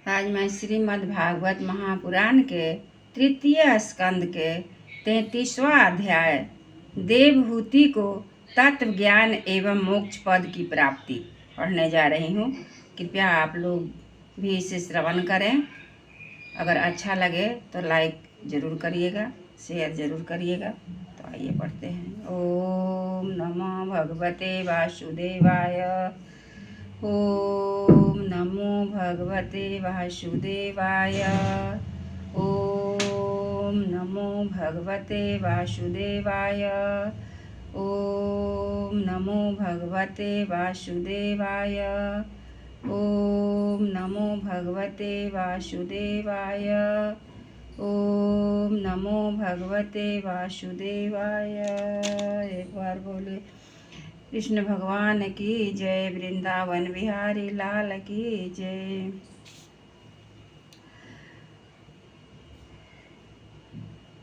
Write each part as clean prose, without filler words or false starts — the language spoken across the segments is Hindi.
आज मैं श्रीमद् भागवत महापुराण के तृतीय स्कंद के 33वां अध्याय देवहूति को तत्व ज्ञान एवं मोक्ष पद की प्राप्ति पढ़ने जा रही हूँ। कृपया आप लोग भी इसे श्रवण करें। अगर अच्छा लगे तो लाइक ज़रूर करिएगा, शेयर ज़रूर करिएगा। तो आइए पढ़ते हैं। ओम नमो भगवते वासुदेवाय। ओम नमो भगवते वासुदेवाय। ओम नमो भगवते वासुदेवाय। ओम नमो भगवते वासुदेवाय। ओम नमो भगवते वासुदेवाय। ओम नमो भगवते वासुदेवाय। एक बार बोले कृष्ण भगवान की जय। वृंदावन बिहारी लाल की जय।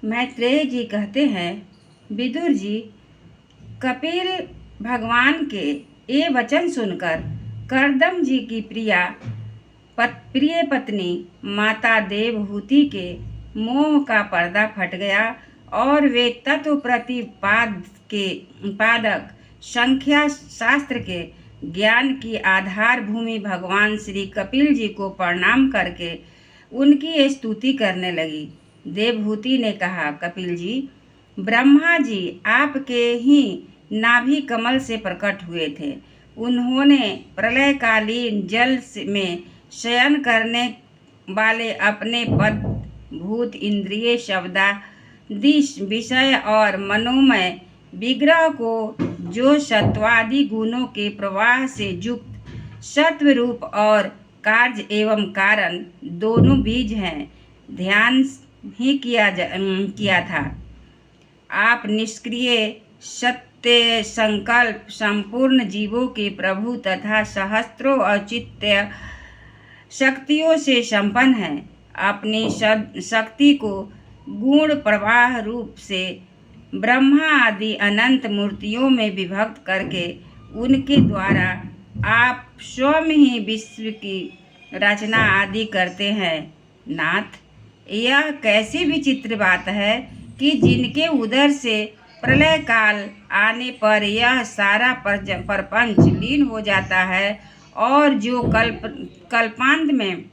मैत्रेय जी कहते हैं, विदुर जी, कपिल भगवान के ये वचन सुनकर कर्दम जी की प्रिय पत्नी माता देवहूति के मोह का पर्दा फट गया और वे तत्व प्रतिपादक संख्या शास्त्र के ज्ञान की आधार भूमि भगवान श्री कपिल जी को प्रणाम करके उनकी स्तुति करने लगी। देवहूति ने कहा, कपिल जी, ब्रह्मा जी आपके ही नाभि कमल से प्रकट हुए थे। उन्होंने प्रलयकालीन जल में शयन करने वाले अपने पद भूत इंद्रिय शब्दादि विषय और मनोमय विग्रह को, जो सत्वादि गुणों के प्रवाह से युक्त सत्व रूप और कार्य एवं कारण दोनों बीज हैं, ध्यान ही किया था। आप निष्क्रिय सत्य संकल्प संपूर्ण जीवों के प्रभु तथा सहस्त्रों औचित्य शक्तियों से संपन्न हैं। अपनी शक्ति को गुण प्रवाह रूप से ब्रह्मा आदि अनंत मूर्तियों में विभक्त करके उनके द्वारा आप स्वयं ही विश्व की रचना आदि करते हैं। नाथ, यह कैसी विचित्र बात है कि जिनके उदर से प्रलय काल आने पर यह सारा प्रपंच लीन हो जाता है और जो कल्पांत में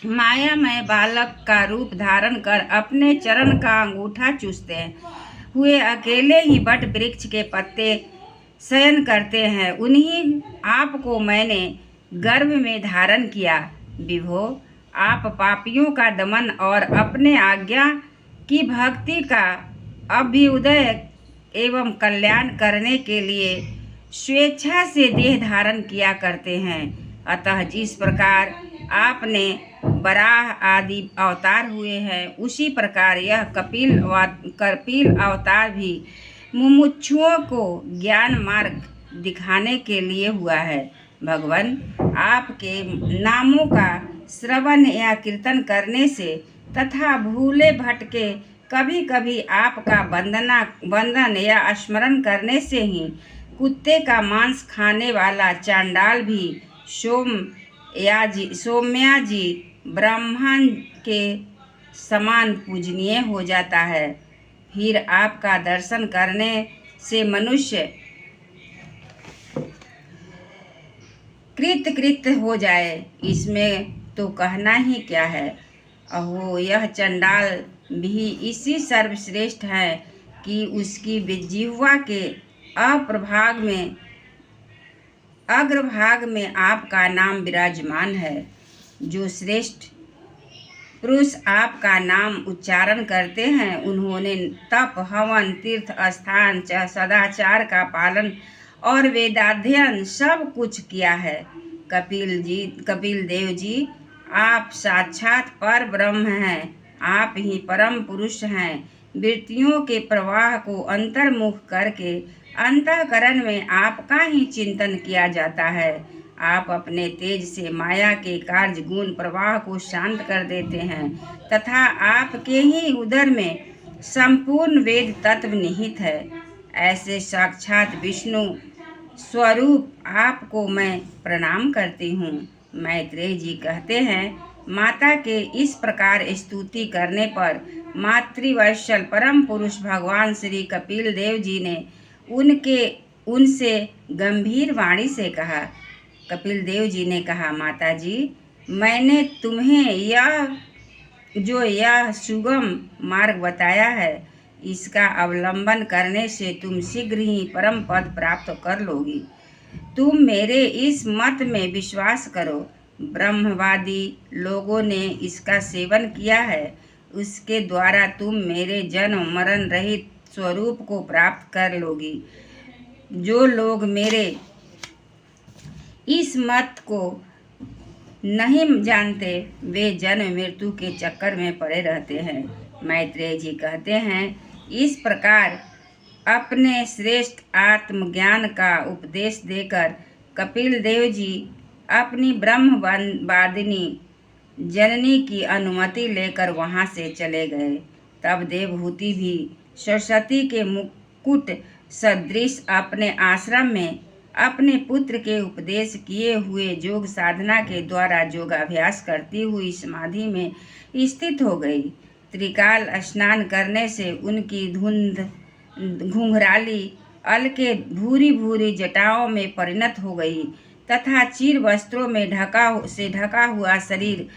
मायामय बालक का रूप धारण कर अपने चरण का अंगूठा चूसते हुए अकेले ही वट वृक्ष के पत्ते शयन करते हैं, उन्हीं आपको मैंने गर्भ में धारण किया। विभो, आप पापियों का दमन और अपने आज्ञा की भक्ति का अभ्युदय एवं कल्याण करने के लिए स्वेच्छा से देह धारण किया करते हैं। अतः जिस प्रकार आपने वराह आदि अवतार हुए हैं, उसी प्रकार यह कपिल अवतार भी मुमुक्षुओं को ज्ञान मार्ग दिखाने के लिए हुआ है। भगवान, आपके नामों का श्रवण या कीर्तन करने से तथा भूले भटके कभी कभी आपका वंदन या स्मरण करने से ही कुत्ते का मांस खाने वाला चांडाल भी सौम्या जी ब्राह्मण के समान पूजनीय हो जाता है। फिर आपका दर्शन करने से मनुष्य कृत हो जाए, इसमें तो कहना ही क्या है। अहो, यह चंडाल भी इसी सर्वश्रेष्ठ है कि उसकी जिह्वा के अग्रभाग में आपका नाम विराजमान है। जो श्रेष्ठ पुरुष आपका नाम उच्चारण करते हैं, उन्होंने तप, हवन, तीर्थ स्थान, सदाचार का पालन और वेदाध्ययन सब कुछ किया है। कपिल देव जी, आप साक्षात पर ब्रह्म हैं। आप ही परम पुरुष हैं। वृत्तियों के प्रवाह को अंतर्मुख करके अंतःकरण में आपका ही चिंतन किया जाता है। आप अपने तेज से माया के कार्य गुण प्रवाह को शांत कर देते हैं तथा आपके ही उदर में संपूर्ण वेद तत्व निहित है। ऐसे साक्षात विष्णु स्वरूप आपको मैं प्रणाम करती हूँ। मैत्रेय जी कहते हैं, माता के इस प्रकार स्तुति करने पर मातृवत्सल परम पुरुष भगवान श्री कपिल देव जी ने उनसे गंभीर वाणी से कहा। कपिल देव जी ने कहा, माता जी, मैंने तुम्हें यह सुगम मार्ग बताया है, इसका अवलंबन करने से तुम शीघ्र ही परम पद प्राप्त कर लोगी। तुम मेरे इस मत में विश्वास करो। ब्रह्मवादी लोगों ने इसका सेवन किया है, उसके द्वारा तुम मेरे जन्म मरण रहित स्वरूप को प्राप्त कर लोगी। जो लोग मेरे इस मत को नहीं जानते वे जन्म मृत्यु के चक्कर में पड़े रहते हैं। मैत्रेय जी कहते हैं, इस प्रकार अपने श्रेष्ठ आत्मज्ञान का उपदेश देकर कपिल देव जी अपनी ब्रह्मवादिनी जननी की अनुमति लेकर वहाँ से चले गए। तब देवहूति भी सरस्वती के मुकुट सदृश अपने आश्रम में अपने पुत्र के उपदेश किए हुए योग साधना के द्वारा योगाभ्यास करती हुई समाधि में स्थित हो गई। त्रिकाल स्नान करने से उनकी धुंध घुंघराली अलके भूरी भूरी जटाओं में परिणत हो गई तथा चीर वस्त्रों में ढका हुआ शरीर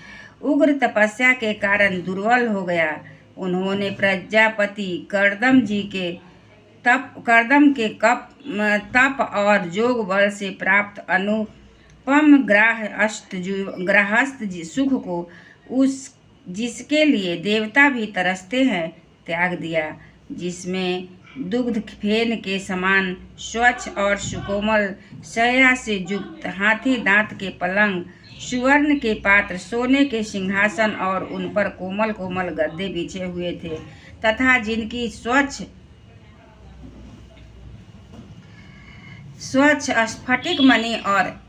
उग्र तपस्या के कारण दुर्बल हो गया। उन्होंने प्रजापति कर्दम जी के तप और योग बल से प्राप्त अनुपम गृहस्थ सुख को जिसके लिए देवता भी तरसते हैं त्याग दिया, जिसमें दुग्ध फेन के समान स्वच्छ और सुकोमल शैया से युक्त हाथी दांत के पलंग, सुवर्ण के पात्र, सोने के सिंहासन और उन पर कोमल कोमल गद्दे बिछे हुए थे तथा जिनकी स्वच्छ स्फटिक मणि और